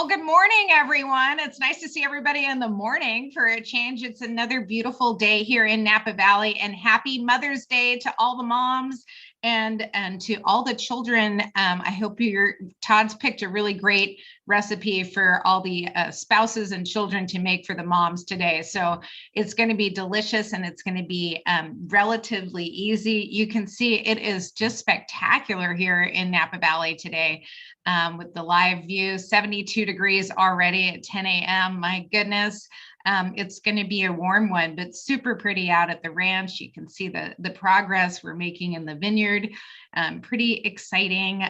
Well, good morning, everyone. It's nice to see everybody in the morning for a change. It's another beautiful day here in Napa Valley, and happy Mother's Day to all the moms and to all the children. I hope Todd's picked a really great recipe for all the spouses and children to make for the moms today. So it's going to be delicious, and it's going to be relatively easy. You can see it is just spectacular here in Napa Valley today. With the live view, 72 degrees already at 10 a.m. My goodness, it's going to be a warm one, but super pretty out at the ranch. You can see the progress we're making in the vineyard. Pretty exciting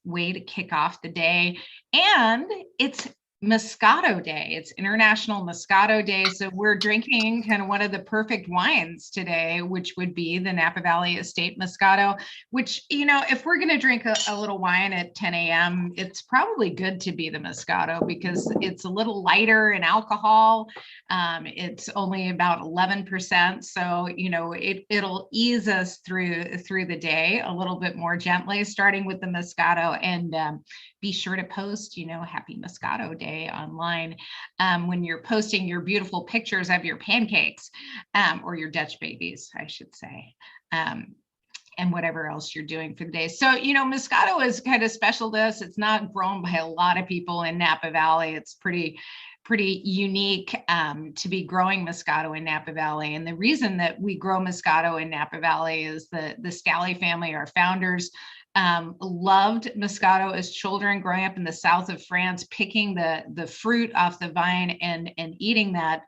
way to kick off the day. And it's Moscato Day. It's International Moscato Day. So we're drinking kind of one of the perfect wines today, which would be the Napa Valley Estate Moscato, which, if we're going to drink a little wine at 10 a.m., it's probably good to be the Moscato because it's a little lighter in alcohol. It's only about 11%. So, it'll ease us through the day a little bit more gently, starting with the Moscato. And be sure to post, Happy Moscato Day online when you're posting your beautiful pictures of your pancakes or your Dutch babies, I should say. And whatever else you're doing for the day. So, Moscato is kind of special to us. It's not grown by a lot of people in Napa Valley. It's pretty unique to be growing Moscato in Napa Valley. And the reason that we grow Moscato in Napa Valley is the Scally family, our founders, loved Moscato as children growing up in the south of France, picking the fruit off the vine and eating that.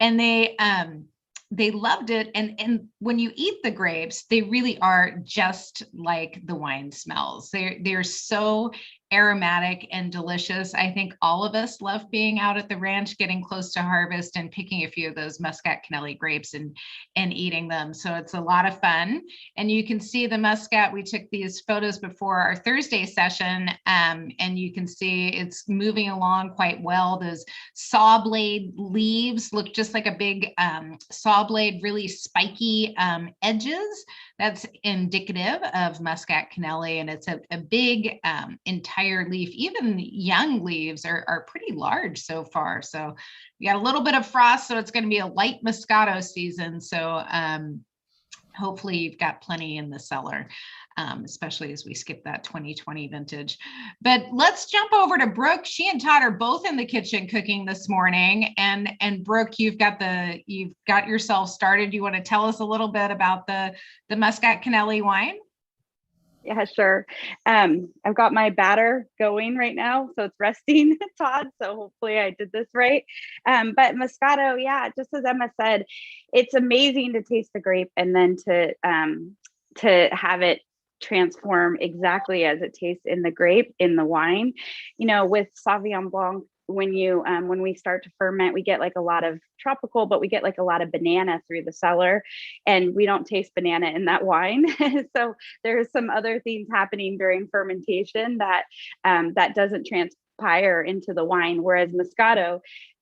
And they loved it. And when you eat the grapes, they really are just like the wine smells. They're so aromatic and delicious. I think all of us love being out at the ranch, getting close to harvest and picking a few of those Muscat Canelli grapes and eating them. So it's a lot of fun. And you can see the Muscat. We took these photos before our Thursday session, and you can see it's moving along quite well. Those saw blade leaves look just like a big saw blade, really spiky edges. That's indicative of Muscat Canelli, and it's a big entire leaf. Even young leaves are pretty large so far. So we got a little bit of frost, so it's going to be a light Moscato season. So hopefully you've got plenty in the cellar, especially as we skip that 2020 vintage. But let's jump over to Brooke. She and Todd are both in the kitchen cooking this morning. And Brooke, you've got yourself started. You want to tell us a little bit about the Muscat Canelli wine? Yeah, sure. I've got my batter going right now, so it's resting, Todd. So hopefully I did this right. But Moscato, yeah, just as Emma said, it's amazing to taste the grape and then to have it transform exactly as it tastes in the grape in the wine. With Sauvignon Blanc, when we start to ferment, we get like a lot of tropical, but we get like a lot of banana through the cellar, and we don't taste banana in that wine. So there's some other things happening during fermentation that doesn't transpire into the wine. Whereas Moscato,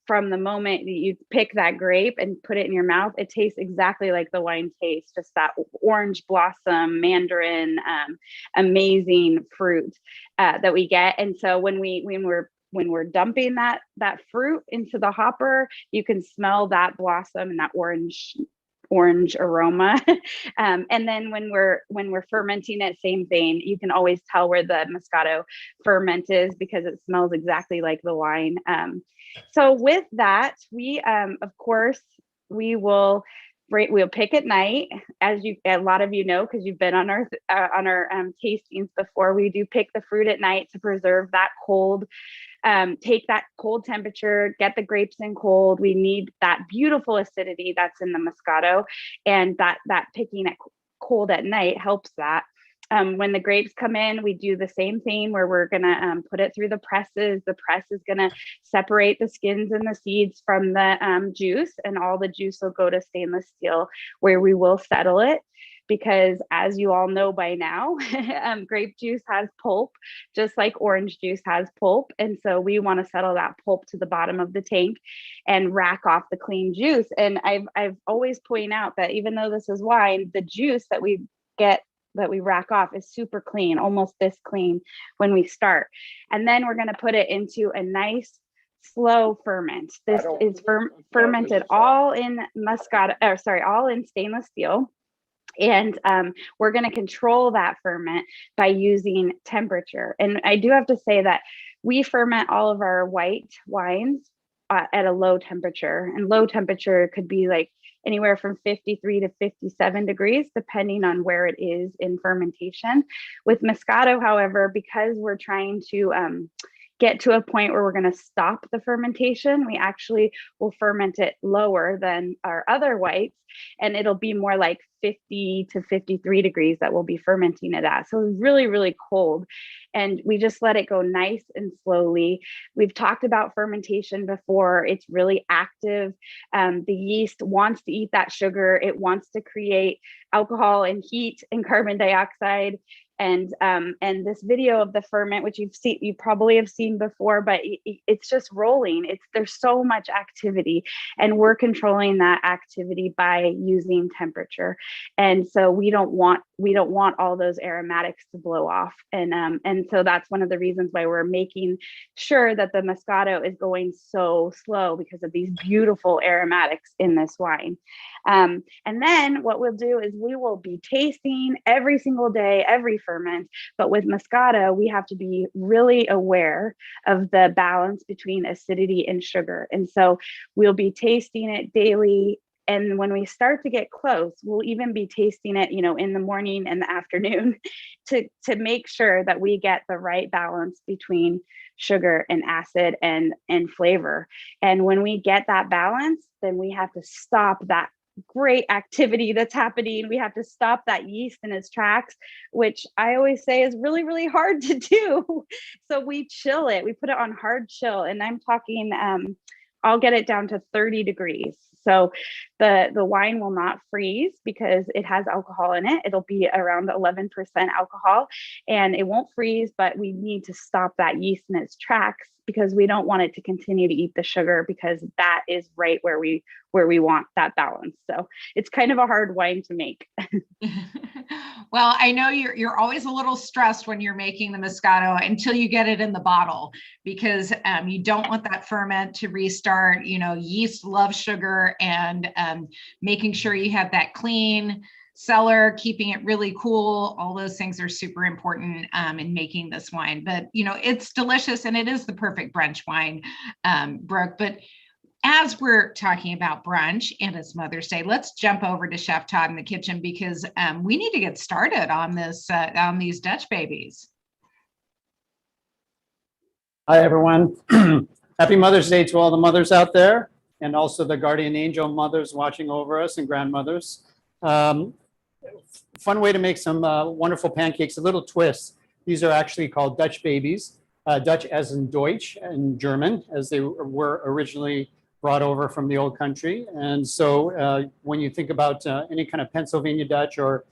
from the moment that you pick that grape and put it in your mouth, it tastes exactly like the wine tastes, just that orange blossom, mandarin, amazing fruit that we get. And so when we're dumping that fruit into the hopper, you can smell that blossom and that orange aroma. And then when we're fermenting it, same thing. You can always tell where the Moscato ferment is because it smells exactly like the wine. So with that, we of course we'll pick at night, as a lot of you know, because you've been on our tastings before. We do pick the fruit at night to preserve that cold. Take that cold temperature, get the grapes in cold. We need that beautiful acidity that's in the Moscato, and that picking it cold at night helps that. When the grapes come in, we do the same thing where we're going to put it through the presses. The press is going to separate the skins and the seeds from the juice, and all the juice will go to stainless steel, where we will settle it. Because as you all know by now, grape juice has pulp, just like orange juice has pulp. And so we want to settle that pulp to the bottom of the tank and rack off the clean juice. And I've always pointed out that even though this is wine, the juice that we get that we rack off is super clean, almost this clean when we start. And then we're going to put it into a nice slow ferment. This is fermented all in all in stainless steel. And we're going to control that ferment by using temperature. And I do have to say that we ferment all of our white wines at a low temperature, and low temperature could be like anywhere from 53 to 57 degrees, depending on where it is in fermentation. With Moscato, however, because we're trying to get to a point where we're going to stop the fermentation, we actually will ferment it lower than our other whites, and it'll be more like 50 to 53 degrees that we'll be fermenting it at. So it's really, really cold. And we just let it go nice and slowly. We've talked about fermentation before. It's really active. The yeast wants to eat that sugar. It wants to create alcohol and heat and carbon dioxide. And this video of the ferment, which you probably have seen before, but it's just rolling. There's so much activity, and we're controlling that activity by using temperature. And so we don't want all those aromatics to blow off. And so that's one of the reasons why we're making sure that the Moscato is going so slow, because of these beautiful aromatics in this wine. And then what we'll do is we will be tasting every single day, every ferment. But with Moscato, we have to be really aware of the balance between acidity and sugar. And so we'll be tasting it daily. And when we start to get close, we'll even be tasting it, in the morning and the afternoon to make sure that we get the right balance between sugar and acid and flavor. And when we get that balance, then we have to stop that great activity that's happening. We have to stop that yeast in its tracks, which I always say is really, really hard to do. So we chill it. We put it on hard chill. And I'm talking, I'll get it down to 30 degrees. So the wine will not freeze because it has alcohol in it. It'll be around 11% alcohol, and it won't freeze, but we need to stop that yeast in its tracks because we don't want it to continue to eat the sugar, because that is right where we want that balance. So it's kind of a hard wine to make. Well, I know you're always a little stressed when you're making the Moscato until you get it in the bottle, because you don't want that ferment to restart. Yeast loves sugar, and making sure you have that clean cellar, keeping it really cool. All those things are super important in making this wine. But, it's delicious, and it is the perfect brunch wine, Brooke. But as we're talking about brunch and it's Mother's Day, let's jump over to Chef Tod in the kitchen, because we need to get started on this, on these Dutch babies. Hi, everyone. Happy Mother's Day to all the mothers out there, and also the guardian angel mothers watching over us and grandmothers. Fun way to make some wonderful pancakes, a little twist. These are actually called Dutch babies, Dutch as in Deutsch in German, as they were originally brought over from the old country. And so when you think about any kind of Pennsylvania Dutch or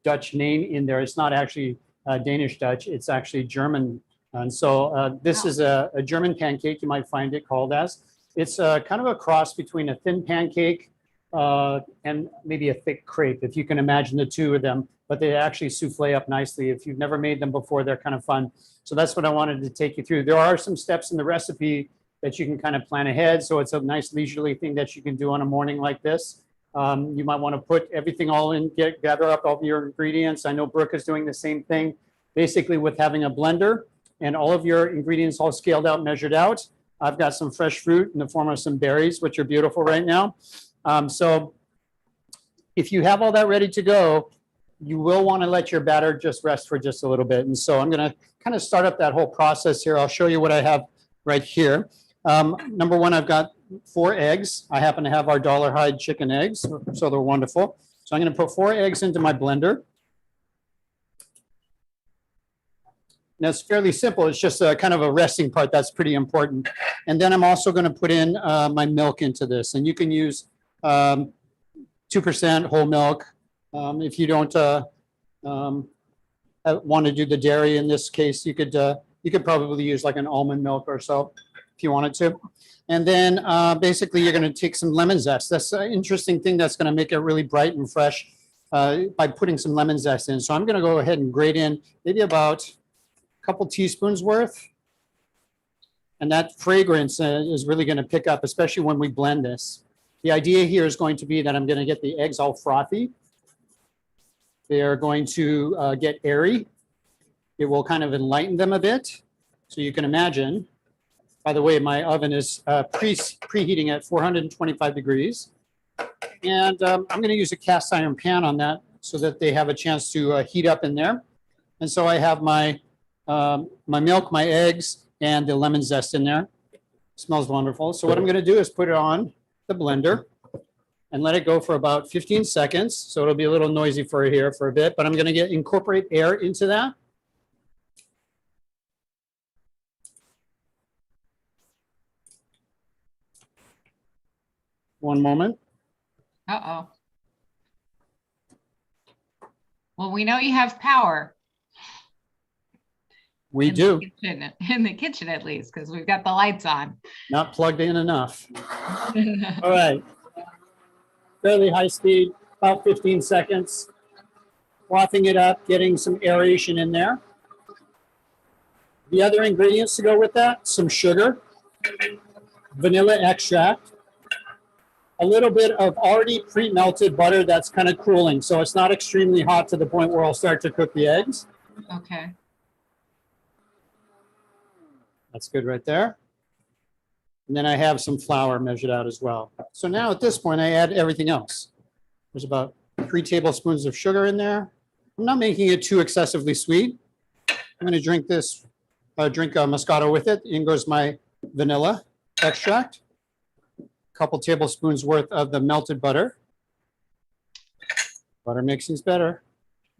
Dutch name in there, it's not actually Danish Dutch, it's actually German. And so this is a German pancake, you might find it called as. It's kind of a cross between a thin pancake and maybe a thick crepe, if you can imagine the two of them, but they actually souffle up nicely. If you've never made them before, they're kind of fun. So that's what I wanted to take you through. There are some steps in the recipe that you can kind of plan ahead. So it's a nice leisurely thing that you can do on a morning like this. You might want to put everything all in, gather up all your ingredients. I know Brooke is doing the same thing, basically with having a blender and all of your ingredients all scaled out, measured out. I've got some fresh fruit in the form of some berries, which are beautiful right now. So if you have all that ready to go, you will want to let your batter just rest for just a little bit. And so I'm going to kind of start up that whole process here. I'll show you what I have right here. Number one, I've got 4 eggs. I happen to have our Dollar Hide chicken eggs, so they're wonderful. So I'm going to put 4 eggs into my blender. Now it's fairly simple. It's just kind of a resting part that's pretty important. And then I'm also going to put in my milk into this. And you can use 2% whole milk. If you don't want to do the dairy in this case, you could probably use like an almond milk or so if you wanted to. And then basically you're going to take some lemon zest. That's an interesting thing that's going to make it really bright and fresh. by putting some lemon zest in. So I'm going to go ahead and grate in maybe about a couple teaspoons worth. And that fragrance is really going to pick up, especially when we blend this. The idea here is going to be that I'm going to get the eggs all frothy. They are going to get airy. It will kind of enlighten them a bit. So you can imagine, by the way, my oven is preheating at 425 degrees. And I'm going to use a cast iron pan on that so that they have a chance to heat up in there. And so I have my milk, my eggs, and the lemon zest in there. Smells wonderful. So what I'm going to do is put it on the blender and let it go for about 15 seconds. So it'll be a little noisy for here for a bit, but I'm going to incorporate air into that. One moment. Uh-oh. Well, we know you have power. We do. In the kitchen, at least, because we've got the lights on. Not plugged in enough. All right. Fairly high speed, about 15 seconds. Frothing it up, getting some aeration in there. The other ingredients to go with that, some sugar, vanilla extract, a little bit of already pre-melted butter that's kind of cooling. So it's not extremely hot to the point where I'll start to cook the eggs. Okay. That's good right there. And then I have some flour measured out as well. So now at this point, I add everything else. There's about 3 tablespoons of sugar in there. I'm not making it too excessively sweet. I'm going to drink this, drink Moscato with it. In goes my vanilla extract. A couple tablespoons worth of the melted butter. Butter makes things better.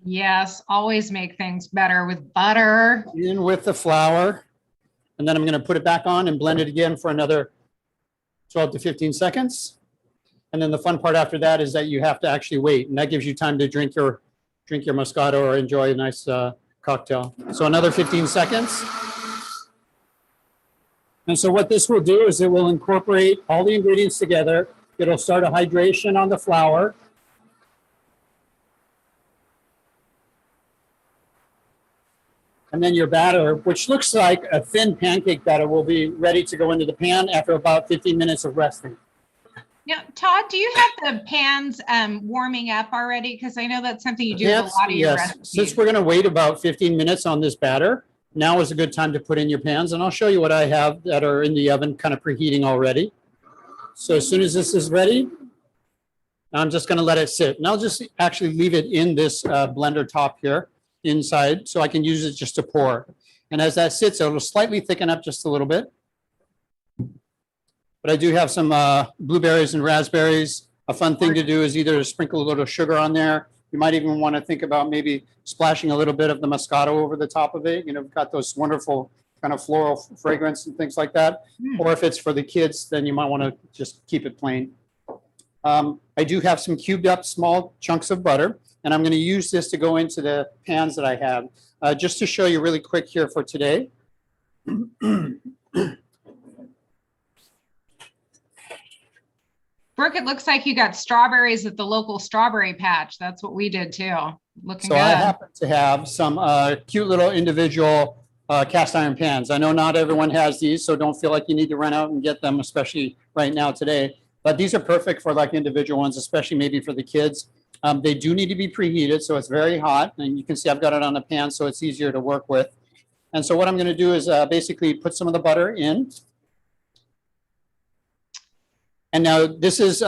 Yes, always make things better with butter. In with the flour. And then I'm going to put it back on and blend it again for another 12 to 15 seconds. And then the fun part after that is that you have to actually wait. And that gives you time to drink your Moscato or enjoy a nice cocktail. So another 15 seconds. And so what this will do is it will incorporate all the ingredients together. It'll start a hydration on the flour. And then your batter, which looks like a thin pancake batter, will be ready to go into the pan after about 15 minutes of resting. Now, Todd, do you have the pans warming up already? Because I know that's something you do with a lot of your recipes. Since we're going to wait about 15 minutes on this batter, now is a good time to put in your pans. And I'll show you what I have that are in the oven, kind of preheating already. So as soon as this is ready, I'm just going to let it sit. And I'll just actually leave it in this blender top here inside so I can use it just to pour. And as that sits, it'll slightly thicken up just a little bit. But I do have some blueberries and raspberries. A fun thing to do is either sprinkle a little sugar on there. You might even want to think about maybe splashing a little bit of the Moscato over the top of it. You know, we've got those wonderful kind of floral fragrance and things like that. Or if it's for the kids, then you might want to just keep it plain. I do have some cubed up small chunks of butter, and I'm going to use this to go into the pans that I have. Just to show you really quick here for today. Brooke, it looks like you got strawberries at the local strawberry patch. That's what we did too. Looking good. So I happen to have some cute little individual cast iron pans. I know not everyone has these, so don't feel like you need to run out and get them, especially right now today. But these are perfect for like individual ones, especially maybe for the kids. They do need to be preheated, so it's very hot. And you can see I've got it on a pan, so it's easier to work with. And so what I'm going to do is basically put some of the butter in. And now this is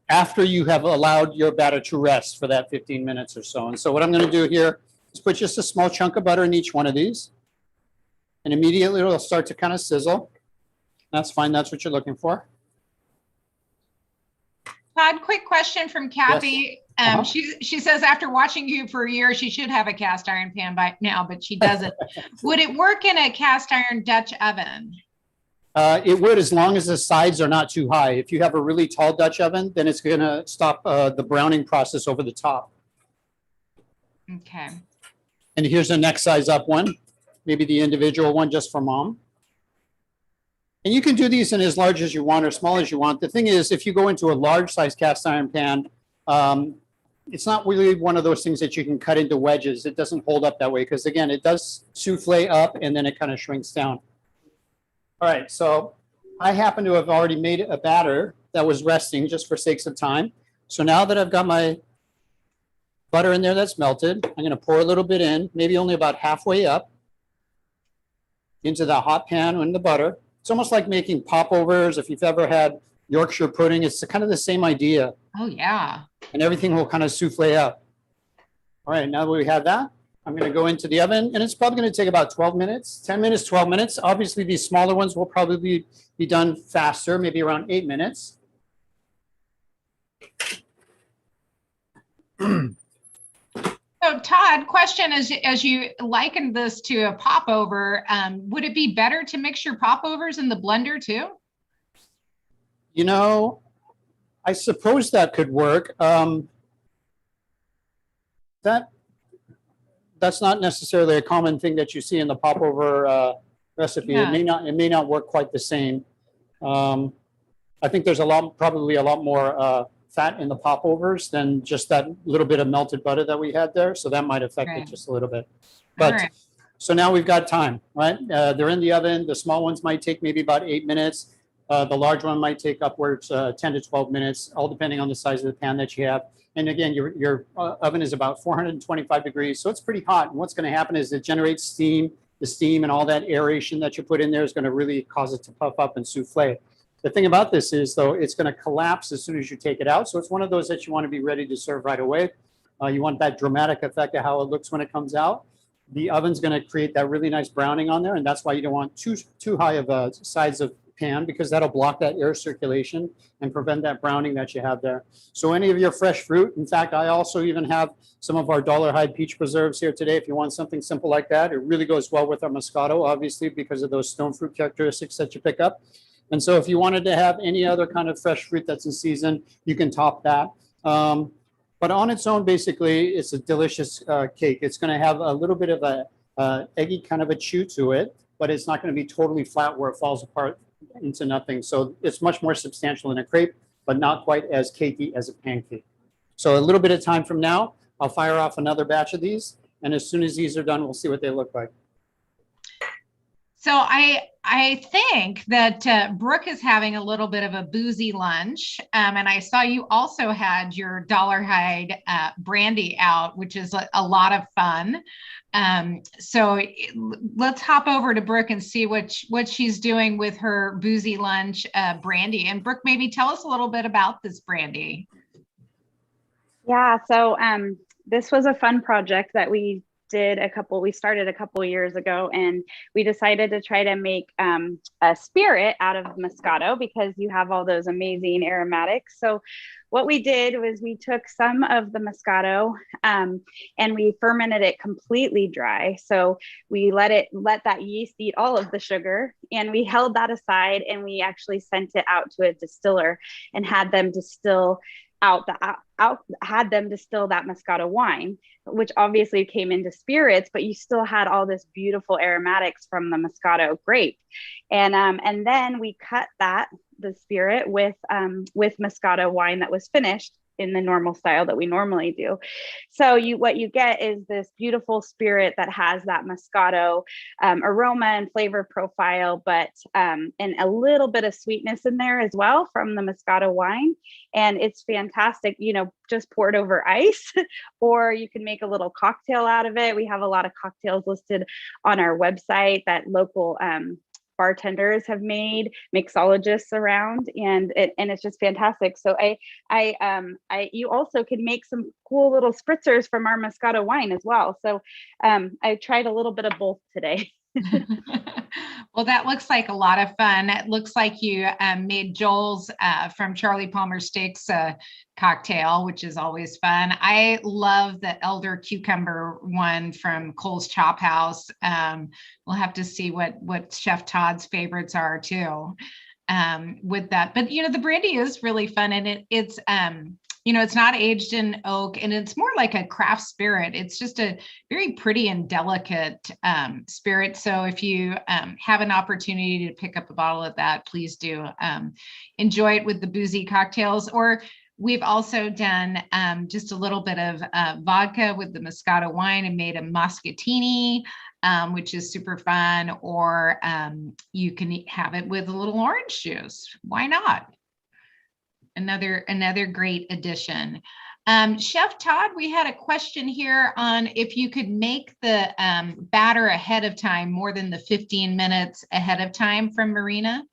after you have allowed your batter to rest for that 15 minutes or so. And so what I'm going to do here is put just a small chunk of butter in each one of these. And immediately it'll start to kind of sizzle. That's fine. That's what you're looking for. Todd, quick question from Kathy. Yes. She says after watching you for a year, she should have a cast iron pan by now, but she doesn't. Would it work in a cast iron Dutch oven? It would, as long as the sides are not too high. If you have a really tall Dutch oven, then it's going to stop the browning process over the top. Okay. And here's the next size up one, maybe the individual one just for mom. And you can do these in as large as you want or small as you want. The thing is, if you go into a large size cast iron pan, it's not really one of those things that you can cut into wedges. It doesn't hold up that way because, again, it does souffle up and then it kind of shrinks down. All right, so I happen to have already made a batter that was resting just for sakes of time. So now that I've got my butter in there that's melted, I'm going to pour a little bit in, maybe only about halfway up into the hot pan in the butter. It's almost like making popovers. If you've ever had Yorkshire pudding, it's kind of the same idea. Oh, yeah. And everything will kind of souffle up. All right, now that we have that, I'm going to go into the oven, and it's probably going to take about 12 minutes, 10 minutes, 12 minutes. Obviously, these smaller ones will probably be done faster, maybe around 8 minutes. So Todd, question is, as you likened this to a popover, would it be better to mix your popovers in the blender too? You know, I suppose that could work. That's not necessarily a common thing that you see in the popover recipe. Yeah. It may not work quite the same. I think there's probably a lot more fat in the popovers than just that little bit of melted butter that we had there. So that might affect it just a little bit. But so now we've got time, right? They're in the oven. The small ones might take maybe about 8 minutes. The large one might take upwards 10 to 12 minutes, all depending on the size of the pan that you have. And again, your oven is about 425 degrees, so it's pretty hot. And what's going to happen is it generates steam. The steam and all that aeration that you put in there is going to really cause it to puff up and souffle. The thing about this is, though, it's going to collapse as soon as you take it out. So it's one of those that you want to be ready to serve right away. You want that dramatic effect of how it looks when it comes out. The oven's going to create that really nice browning on there, and that's why you don't want too high of a size of pan, because that'll block that air circulation and prevent that browning that you have there. So any of your fresh fruit, in fact, I also even have some of our Dollar Hide peach preserves here today. If you want something simple like that, it really goes well with our Moscato, obviously, because of those stone fruit characteristics that you pick up. And so if you wanted to have any other kind of fresh fruit that's in season, you can top that. But on its own, basically, it's a delicious cake. It's going to have a little bit of a eggy kind of a chew to it, but it's not going to be totally flat where it falls apart into nothing. So it's much more substantial than a crepe, but not quite as cakey as a pancake. So a little bit of time from now, I'll fire off another batch of these. And as soon as these are done, we'll see what they look like. So I think that Brooke is having a little bit of a boozy lunch. And I saw you also had your Dollar Hide brandy out, which is a lot of fun. So let's hop over to Brooke and see what she's doing with her boozy lunch brandy. And Brooke, maybe tell us a little bit about this brandy. Yeah, so this was a fun project that we started a couple of years ago, and we decided to try to make a spirit out of Moscato because you have all those amazing aromatics. So what we did was we took some of the Moscato and we fermented it completely dry. So we let that yeast eat all of the sugar, and we held that aside, and we actually sent it out to a distiller and had them distill that Moscato wine, which obviously came into spirits, but you still had all this beautiful aromatics from the Moscato grape. And then we cut the spirit with Moscato wine that was finished in the normal style that we normally do. So what you get is this beautiful spirit that has that Moscato aroma and flavor profile, but and a little bit of sweetness in there as well from the Moscato wine. And it's fantastic, just pour it over ice, or you can make a little cocktail out of it. We have a lot of cocktails listed on our website that local bartenders have made, mixologists around, and it's just fantastic. So you also can make some cool little spritzers from our Moscato wine as well. So I tried a little bit of both today. Well, that looks like a lot of fun. It looks like you made Joel's from Charlie Palmer Steaks cocktail, which is always fun. I love the elder cucumber one from Cole's Chop House. We'll have to see what Chef Todd's favorites are too with that. But the brandy is really fun, and it's it's not aged in oak, and it's more like a craft spirit. It's just a very pretty and delicate spirit. So if you have an opportunity to pick up a bottle of that, please do enjoy it with the boozy cocktails. Or We've also done just a little bit of vodka with the Moscato wine and made a Moscatini, which is super fun. Or you can have it with a little orange juice. Why not? Another great addition. Chef Tod, we had a question here on if you could make the batter ahead of time, more than the 15 minutes ahead of time from Marina.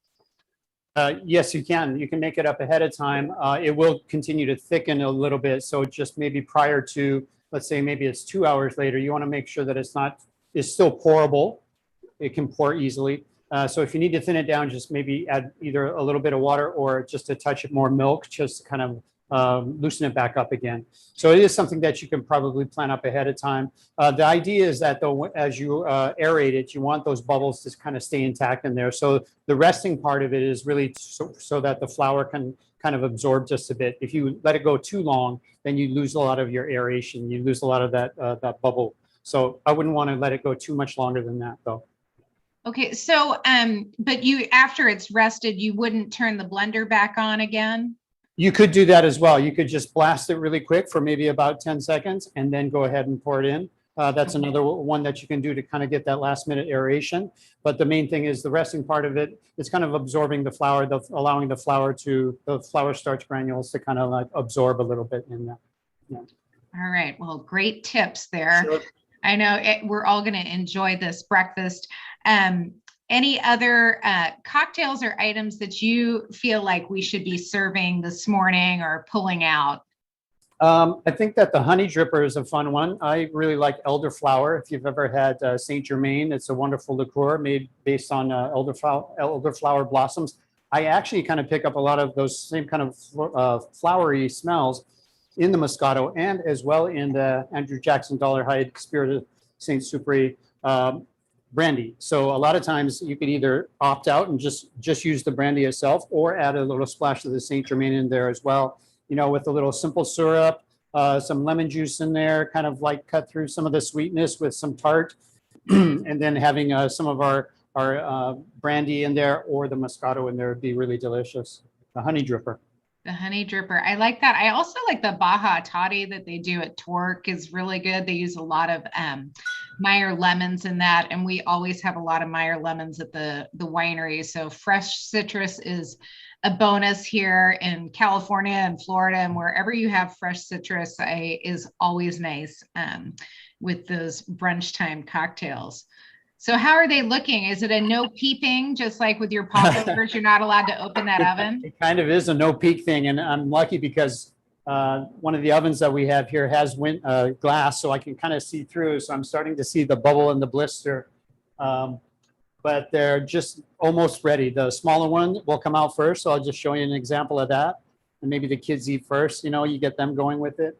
Yes, you can. You can make it up ahead of time. It will continue to thicken a little bit. So just maybe prior to, let's say maybe it's 2 hours later, you want to make sure that it's still pourable. It can pour easily. So if you need to thin it down, just maybe add either a little bit of water or just a touch more milk, just to kind of loosen it back up again. So it is something that you can probably plan up ahead of time. The idea is that though, as you aerate it, you want those bubbles to kind of stay intact in there. So the resting part of it is really so that the flour can kind of absorb just a bit. If you let it go too long, then you lose a lot of your aeration. You lose a lot of that bubble. So I wouldn't want to let it go too much longer than that though. Okay, so but you, after it's rested, you wouldn't turn the blender back on again? You could do that as well. You could just blast it really quick for maybe about 10 seconds and then go ahead and pour it in. That's another one that you can do to kind of get that last minute aeration. But the main thing is the resting part of it is kind of absorbing the flour, allowing the flour starch granules to kind of like absorb a little bit in that. Yeah. All right, well, great tips there. Sure. I know we're all going to enjoy this breakfast. Any other cocktails or items that you feel like we should be serving this morning or pulling out? I think that the honey dripper is a fun one. I really like elderflower. If you've ever had Saint Germain, it's a wonderful liqueur made based on elderflower blossoms. I actually kind of pick up a lot of those same kind of flowery smells in the Moscato and as well in the Andrew Jackson Dollar Hyde Spirit of Saint Supri brandy. So a lot of times you could either opt out and just use the brandy itself or add a little splash of the Saint Germain in there as well, you know, with a little simple syrup, some lemon juice in there, kind of like cut through some of the sweetness with some tart, and then having some of our brandy in there or the Moscato in there would be really delicious. The honey dripper. The honey dripper. I like that. I also like the Baja Toddy that they do at Torque is really good. They use a lot of Meyer lemons in that. And we always have a lot of Meyer lemons at the winery. So fresh citrus is a bonus here in California and Florida, and wherever you have fresh citrus is always nice with those brunch time cocktails. So how are they looking? Is it a no peeping, just like with your popovers, you're not allowed to open that oven? It kind of is a no peek thing. And I'm lucky because one of the ovens that we have here has glass, so I can kind of see through. So I'm starting to see the bubble and the blister, but they're just almost ready. The smaller one will come out first. So I'll just show you an example of that. And maybe the kids eat first, you know, you get them going with it.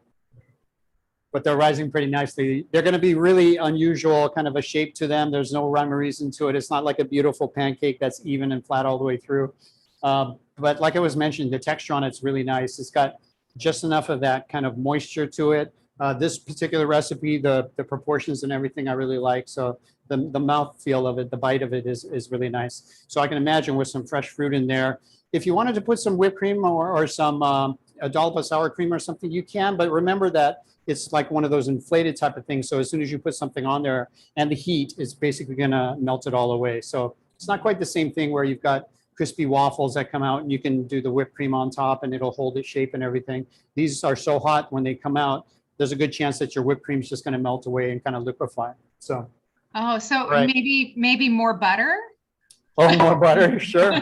But they're rising pretty nicely. They're going to be really unusual, kind of a shape to them. There's no rhyme or reason to it. It's not like a beautiful pancake that's even and flat all the way through. But like I was mentioning, the texture on it's really nice. It's got just enough of that kind of moisture to it. This particular recipe, the proportions and everything I really like. So the mouth feel of it, the bite of it is really nice. So I can imagine with some fresh fruit in there. If you wanted to put some whipped cream or some a dollop of sour cream or something, you can. But remember that it's like one of those inflated type of things. So as soon as you put something on there and the heat is basically going to melt it all away. So it's not quite the same thing where you've got crispy waffles that come out and you can do the whipped cream on top and it'll hold its shape and everything. These are so hot when they come out, there's a good chance that your whipped cream is just going to melt away and kind of liquefy. So. Oh, so right. maybe more butter? Oh, more butter, sure.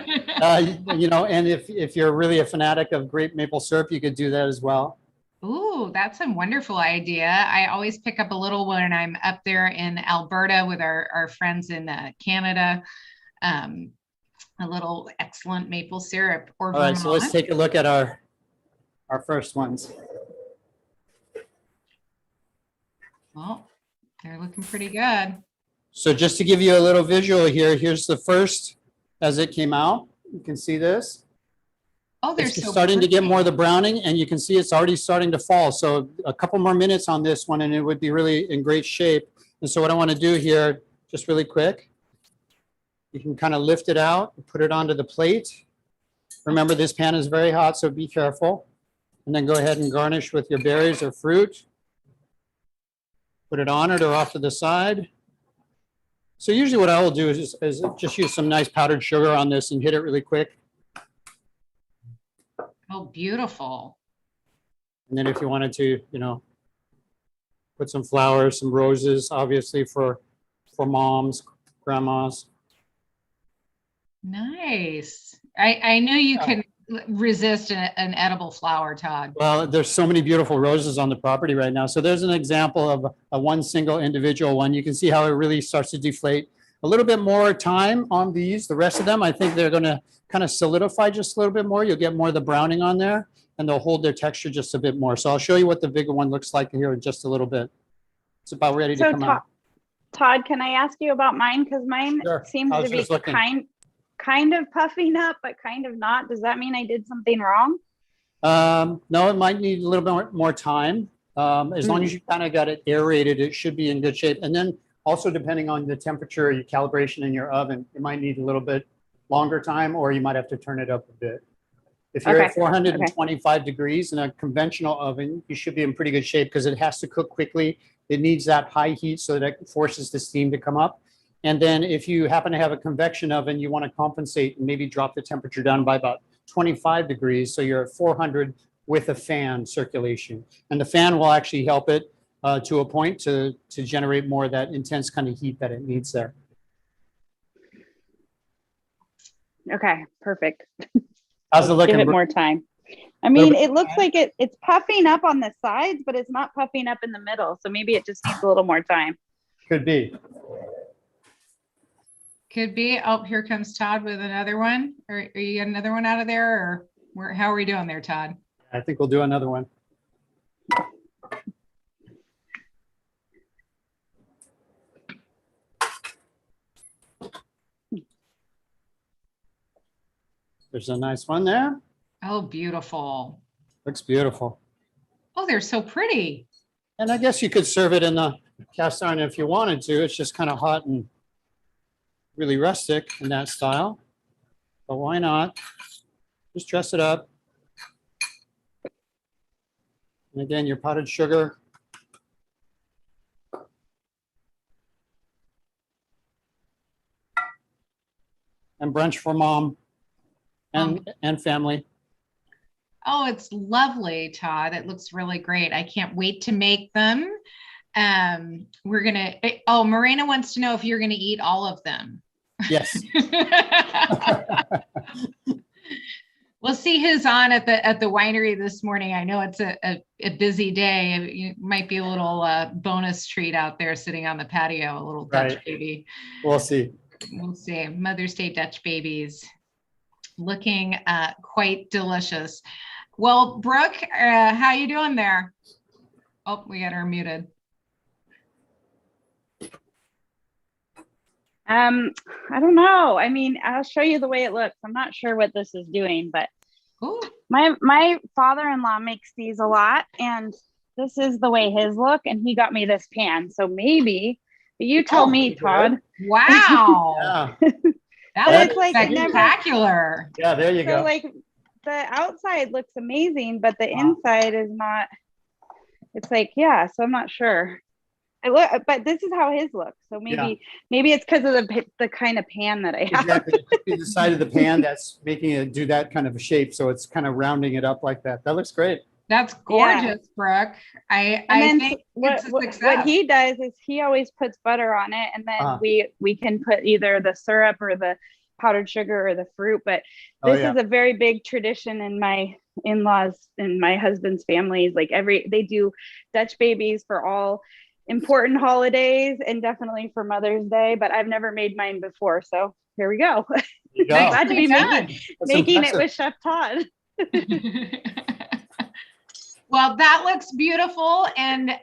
You know, and if you're really a fanatic of grape maple syrup, you could do that as well. Ooh, that's a wonderful idea. I always pick up a little when I'm up there in Alberta with our friends in Canada, a little excellent maple syrup. Or all right, so let's take a look at our first ones. Well, they're looking pretty good. So just to give you a little visual here, here's the first as it came out. You can see this. Oh, they're it's so starting pretty. to get more of the browning, and you can see it's already starting to fall. So a couple more minutes on this one, and it would be really in great shape. And so what I want to do here, just really quick, you can kind of lift it out, put it onto the plate. Remember, this pan is very hot, so be careful. And then go ahead and garnish with your berries or fruit. Put it on it or off to the side. So usually what I will do is just use some nice powdered sugar on this and hit it really quick. Oh, beautiful. And then if you wanted to, you know, put some flowers, some roses, obviously for moms, grandmas. Nice. I knew you couldn't resist an edible flower, Todd. Well, there's so many beautiful roses on the property right now. So there's an example of a one single individual one. You can see how it really starts to deflate. A little bit more time on these. The rest of them, I think they're going to kind of solidify just a little bit more. You'll get more of the browning on there, and they'll hold their texture just a bit more. So I'll show you what the bigger one looks like here in just a little bit. It's about ready to come out. Todd, can I ask you about mine? Because mine seems to be kind of puffing up, but kind of not. Does that mean I did something wrong? No, it might need a little bit more time. As long as you kind of got it aerated, it should be in good shape. And then also depending on the temperature, your calibration in your oven, it might need a little bit longer time, or you might have to turn it up a bit. If you're at 425 degrees in a conventional oven, you should be in pretty good shape because it has to cook quickly. It needs that high heat so that it forces the steam to come up. And then if you happen to have a convection oven, you want to compensate and maybe drop the temperature down by about 25 degrees. So you're at 400 with a fan circulation. And the fan will actually help it to a point to generate more of that intense kind of heat that it needs there. Okay, perfect. How's it looking? Give it more time. I mean, it looks like it's puffing up on the sides, but it's not puffing up in the middle. So maybe it just needs a little more time. Could be. Could be. Oh, here comes Todd with another one. Are you got another one out of there, or how are we doing there, Todd? I think we'll do another one. There's a nice one there. Oh, beautiful. Looks beautiful. Oh, they're so pretty. And I guess you could serve it in the cast iron if you wanted to. It's just kind of hot and really rustic in that style. But why not? Just dress it up. And again, your powdered sugar. And brunch for mom and family. Oh, it's lovely, Todd. It looks really great. I can't wait to make them. We're gonna. Oh, Morena wants to know if you're gonna eat all of them. Yes. We'll see who's on at the winery this morning. I know it's a busy day. It might be a little bonus treat out there sitting on the patio. A little Dutch baby. We'll see. We'll see. Mother's Day Dutch babies, looking quite delicious. Well, Brooke, how you doing there? Oh, we got her muted. I don't know. I mean, I'll show you the way it looks. I'm not sure what this is doing, but my father-in-law makes these a lot, and this is the way his look, and he got me this pan. So maybe, but you tell me, Todd. Wow. Yeah. That looks like spectacular. Yeah, there you go. Like the outside looks amazing, but the inside is not. It's like, yeah, so I'm not sure. But this is how his looks. So maybe it's because of the kind of pan that I have. Exactly. The side of the pan that's making it do that kind of a shape. So it's kind of rounding it up like that. That looks great. That's gorgeous, Brooke. I think it's a success. What he does is he always puts butter on it, and then we can put either the syrup or the powdered sugar or the fruit. But this is a very big tradition in my in-laws and my husband's families. Like they do Dutch babies for all important holidays and definitely for Mother's Day, but I've never made mine before. So here we go. I'm glad to be making it with Chef Tod. Well, that looks beautiful, and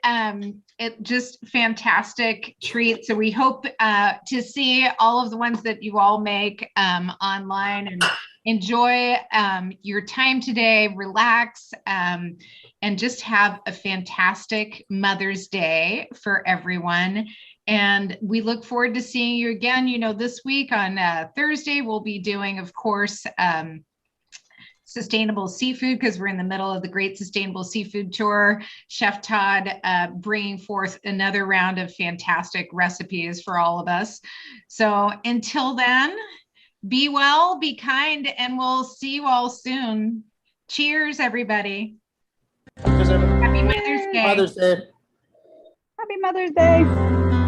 it just fantastic treat. So we hope to see all of the ones that you all make online, and enjoy your time today, relax, and just have a fantastic Mother's Day for everyone. And we look forward to seeing you again. You know, this week on Thursday, we'll be doing, of course, sustainable seafood, because we're in the middle of the Great Sustainable Seafood Tour. Chef Tod bringing forth another round of fantastic recipes for all of us. So until then, be well, be kind, and we'll see you all soon. Cheers, everybody. Cheers, everybody. Happy Mother's Day. Mother's Day. Happy Mother's Day.